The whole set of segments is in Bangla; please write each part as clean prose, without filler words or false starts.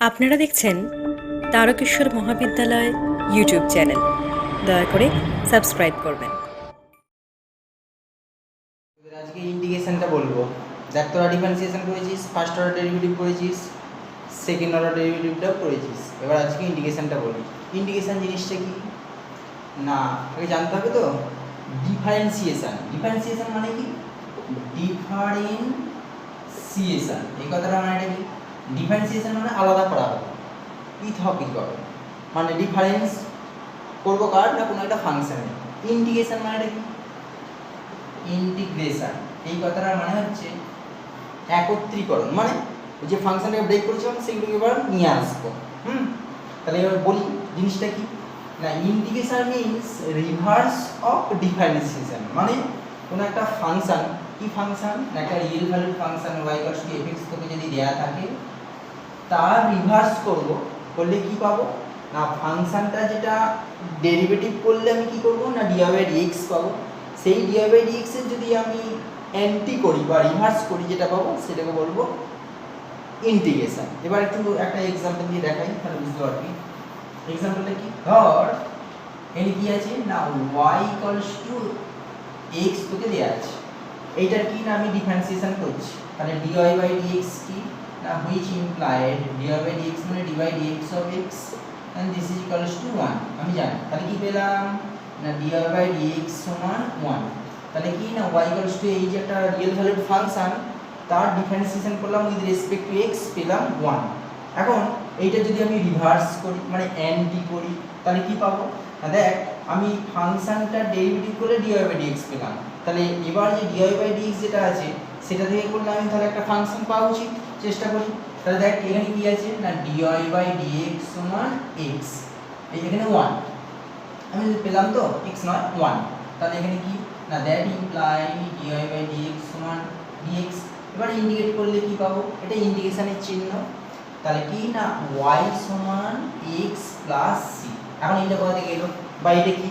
আপনারা দেখছেন তারকেশ্বর মহাবিদ্যালয় ইউটিউব চ্যানেল। দয়া করে সাবস্ক্রাইব করবেন। আজকে ইন্টিগ্রেশনটা বলবো। দেখ, তোরা ডিফারেন্সিয়েশন করেছিস, ফার্স্ট অর্ডার ডেরিভেটিভ করেছিস, সেকেন্ড অর্ডার ডেরিভেটিভটাও করেছিস। এবার আজকে ইন্টিগ্রেশনটা বলি। ইন্টিগ্রেশন জিনিসটা কি না আগে জানতে হবে তো। ডিফারেন্সিয়েশন, ডিফারেন্সিয়েশন মানে কি? ডিফারেন্সিয়েশন, এই কথাটা মানে কি? ডিফারেন্সিয়েশন মানে আলাদা করা হবে, পৃথকীকরণ, মানে ডিফারেন্স করবো কার না কোনো একটা ফাংশনে। ইন্টিগ্রেশন মানে কি? ইন্টিগ্রেশন এই কথাটার মানে হচ্ছে একত্রীকরণ, মানে ওই যে ফাংশনটাকে ব্রেক করেছিলাম সেগুলোকে এবার নিয়ে আসবো। তাহলে এবার বলি জিনিসটা কি না, integration means reverse of differentiation. মানে কোনো একটা ফাংশন, কি ফাংশন না, একটা real valued function y = fx তোকে যদি দেয়া থাকে, তার রিভার্স করব করলে কি পাবো না, ফাংশনটা যেটা ডেরিভেটিভ করলে আমি কি করব না dy/dx পাবো। সেই dy/dx এর যদি আমি অ্যান্টি করি বা রিভার্স করি, যেটা পাবো সেটাকে বলবো ইন্টিগ্রেশন। এবার একটু একটা এক্সাম্পল দিয়ে দেখাই, তাহলে বুঝতে পারবি। এক্সাম্পলটা কি, ধর এখানে কি আছে না y = x তোকে দেয়া আছে, এইটার কি না আমি ডিফারেন্সিয়েশন করছি। তাহলে dy/dx কি না, which implied dy/dx মানে dy/dx of x and this is equals to 1 আমি জানি। তাহলে কি পেলাম না dy/dx সমান 1। তাহলে কি না y = এই যে একটা রিয়েল ভ্যালুড ফাংশন, তার ডিফারেন্সিয়েশন করলাম উইথ রেসপেক্ট টু x, পেলাম 1। এখন এইটা যদি আমি রিভার্স করি মানে অ্যান্টি করি, তাহলে কি পাবো না, দেখ আমি ফাংশনটা ডেরিভেটিভ করে dy/dx পেলাম। তাহলে এবার যে dy/dx যেটা আছে সেটা থেকে করলে আমি তাহলে একটা ফাংশন পাওয়া উচিত, চেষ্টা করি। তাহলে দেখ এখানে কি আছে না dy/dx সমান x, এই এখানে 1 আমি পেলাম তো, x নয় 1। তাহলে এখানে কি না দ্যাট ইমপ্লাই dy/dx সমান dx। এবার ইন্টিগ্রেট করলে কি পাবো, এটা ইন্টিগ্রেশনের চিহ্ন। তাহলে কি না y সমান x প্লাস c। এখন এইটা কোথা থেকে এলো বা এটা কি,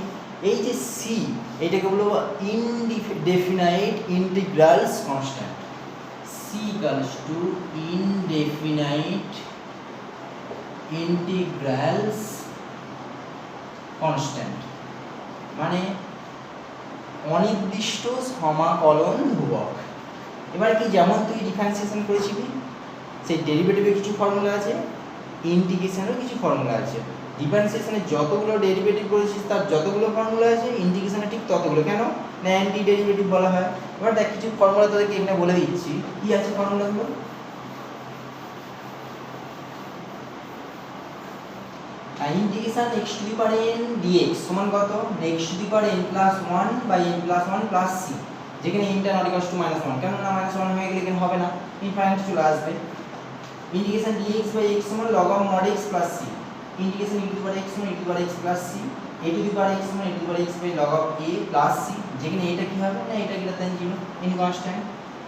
এই যে c এইটাকে বলবো indefinite integrals constant. c equals to indefinite integrals constant, মানে অনির্দিষ্ট সমাকলন ধ্রুবক। এবার কি, যেমন তুই ডিফারেন্সিয়েশন করেছিলি সেই ডেরিভেটিভের কিছু ফর্মুলা আছে, ইন্টিগ্রেশনেরও কিছু ফর্মুলা আছে। ডিফারেন্সিয়েশনে যতগুলো ডেরিভেটিভ করেছিস তার যতগুলো ফর্মুলা আছে, ইন্টিগ্রেশনে ঠিক ততগুলো। কেন না অ্যান্টি ডেরিভেটিভ বলা হয়। এবার দেখ কিছু ফর্মুলা তোদেরকে এখানে বলে দিচ্ছি, কি আছে ফর্মুলাগুলো। ইন্টিগ্রেশন x⁴n dx সমান কত, x⁴n + 1 / n + 1 + c, যেখানে n টা নট ইকুয়ালস টু -1, কেন না -1 হয়ে গেলে এখানে হবে না, ইনফাইনাইট চলে আসবে। ইন্টিগ্রেশন dx/x সমান log of mod x + c, integration e⁴x সমান e⁴x + c, a⁴x সমান a⁴x/log of a + c, যেখানে এটা কি হবে না এটা greater than 0, in constant.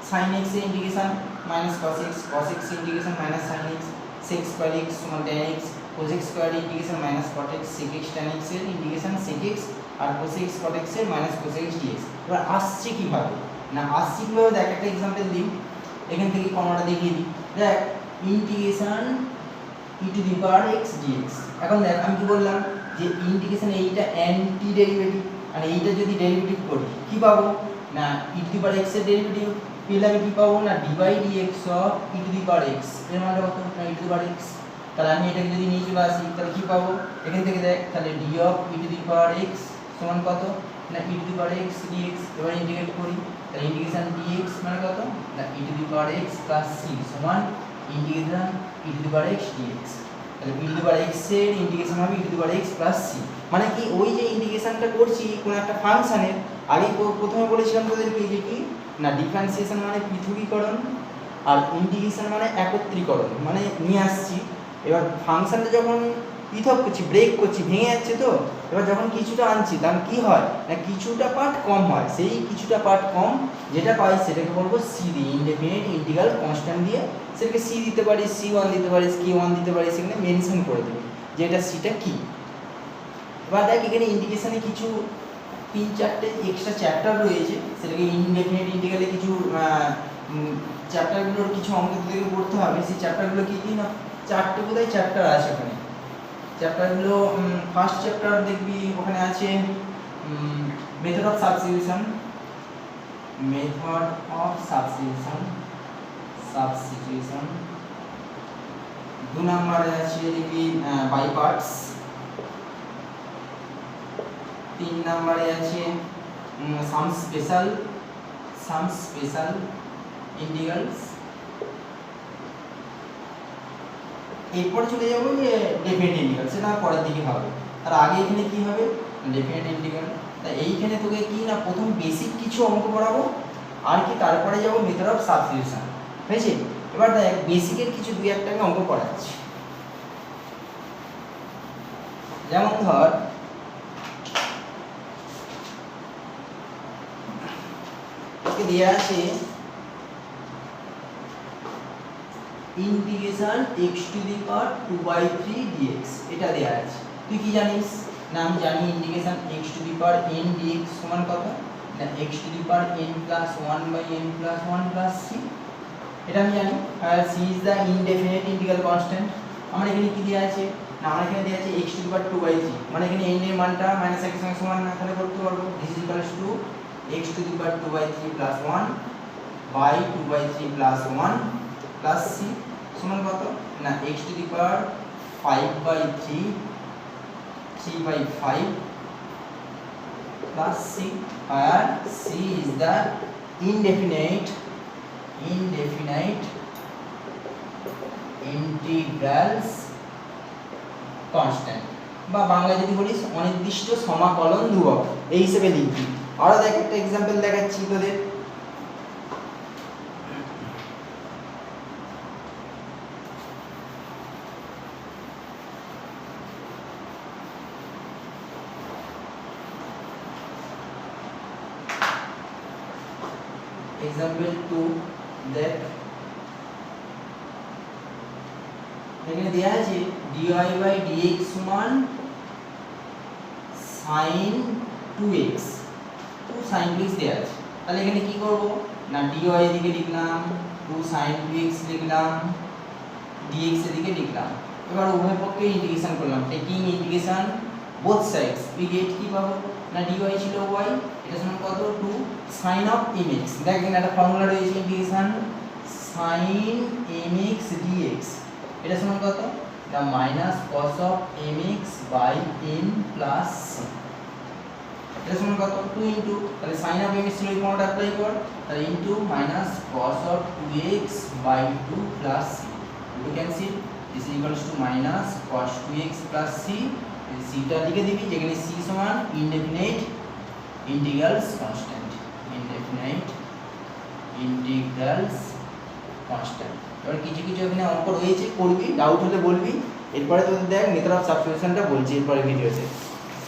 sin x এর integration -cos x, cos x এর integration -sin x, sec² x সমান tan x, cos x² এর integration -cot x, sec x tan x এর ইন্টিগ্রেশন sec x, আর cos x cot x এর -cos x dx। এবার আসছে কিভাবে না, আসছে কিভাবে দেখ একটা एग्जांपल দিই, এখান থেকে ফর্মুলাটা দেখিয়ে দিই। দেখ ইন্টিগ্রেশন e⁴x dx। এখন দেখ আমি কি বললাম যে ইন্টিগ্রেশন এইটা অ্যান্টি ডেরিভেটিভ, আর এইটা যদি ডেরিভেটিভ করি কি পাবো না e⁴x এর ডেরিভেটিভ পেলে আমি কি পাবো না dy/dx অফ e⁴x, এর মানে কত না e⁴x। তাহলে আমি এটাকে যদি নিয়ে চলে আসি তাহলে কি পাবো, এখান থেকে দেখ তাহলে d অফ e⁴x সমান কত না e⁴x dx। এবার ইন্টিগ্রেট করি, তাহলে ইন্টিগ্রেশন dx মানে কত না e⁴x + c সমান ইন্টিগ্রেশন e⁴x dx। তাহলে e⁴x এর ইন্টিগ্রেশন হবে e⁴x + c, মানে কি ওই যে ইন্টিগ্রেশনটা করছি কোন একটা ফাংশনের, আগে প্রথমে বলেছিলাম তোদেরকে যে কি না ডিফারেন্সিয়েশন মানে পৃথকীকরণ, আর ইন্টিগ্রেশন মানে একত্রীকরণ, মানে নিয়ে আসছি। এবার ফাংশনটা যখন পৃথক করছি, ব্রেক করছি, ভেঙে যাচ্ছে তো, এবার যখন কিছুটা আনছি তখন কি হয় না কিছুটা পার্ট কম হয়, সেই কিছুটা পার্ট কম যেটা পাই সেটাকে বলবো সি দিয়ে, ইনডেফিনিট ইন্টিগ্রাল কনস্ট্যান্ট দিয়ে সেটাকে সি দিতে পারি, c1 দিতে পারি, k1 দিতে পারি, সেখানে মেনশন করে দেবে যে এটা সিটা কি। এবার দেখ এখানে ইন্টিগ্রেশনে কিছু 3-4টে এক্সট্রা চ্যাপ্টার রয়েছে, সেটাকে ইনডেফিনিট ইন্টিগ্রালে কিছু চ্যাপ্টারগুলোর কিছু অঙ্ক থেকে পড়তে হবে। সেই চ্যাপ্টারগুলো কি কি না চারটে বোধহয় চ্যাপ্টার আছে ওখানে। চ্যাপ্টারগুলো ফার্স্ট চ্যাপ্টার দেখবি ওখানে আছে method of substitution, method of substitution. 2 নম্বরে আছে দেখবি বাই পার্টস। 3 নম্বরে আছে সাম স্পেশাল ইন্টিগ্রালস। এরপর চলে যাবো যে ডেফিনেট ইন্টিগ্রাল, সেটা পরের দিকে হবে। আর আগে এখানে কি হবে, ডেফিনেট ইন্টিগ্রাল। তা এইখানে তোকে কি না প্রথম বেসিক কিছু অঙ্ক পড়াবো, আর কি তারপরে যাবো মেথড অফ সাবস্টিটিউশন, হয়েছে? এবার দেখ বেসিকের কিছু 2-1টা আমি অঙ্ক পড়াচ্ছি। যেমন ধর দেয়া আছে ইন্টিগ্রেশন x⁴ dx, এটা দেয়া আছে। তুই কি জানিস না? আমি জানি ইন্টিগ্রেশন x⁴n dx সমান কত না x⁴n + 1/n + 1 + c, এটা আমি জানি। আর c is the indefinite integral constant. আমার এখানে কি দেয়া আছে না, আমার এখানে দেয়া আছে x⁴2/3, মানে এখানে n এর মানটা -1 এর সঙ্গে সমান না, তাহলে করতে পারবো this is equals to x⁴2/3 + 1/2/3 + 1 plus c সমান কত না x⁵5/3 3/5 plus c, where c is the indefinite integrals constant, বা বাংলায় যদি বলিস অনির্দিষ্ট সমাকলন ধ্রুবক, এই হিসেবে লিখবি। আরো দেখ একটা एग्जांपल দেখাচ্ছি তোদের। एग्जांपल 2 देख, এখানে দেয়া আছে dy/dx সমান sin 2x, তো sin 2x দেয়া আছে। তাহলে এখানে কি করব না dy এদিকে লিখলাম, 2 sin 2x লিখলাম, dx এদিকে লিখলাম। এবার উভয় পক্ষে ইন্টিগ্রেশন করলাম, taking integration both sides, we get কি পাবো না dy ছিল y, এটা সমান কত 2 sin of mx। দেখ এখানে একটা ফর্মুলা রয়েছে ইন্টিগ্রেশন sin mx dx, এটা সমান কত না -cos of mx /n plus c, এটা সমান কত 2 ইনটু, তাহলে sin of mx ছিল এই ফর্মুলাটা অ্যাপ্লাই কর, তাহলে into -cos of 2x /2 plus c, you can see this is equals to -cos 2x plus c, c টা লিখে দিবি, যেখানে c সমান indefinite integrals constant, indefinite integrals constant. এবার কিছু কিছু এখানে অঙ্ক রয়েছে, করবি, ডাউট হলে বলবি। এরপরে তোদের দেখ মেথড অফ সাবস্টিটিউশনটা বলছি এরপরে ভিডিওতে।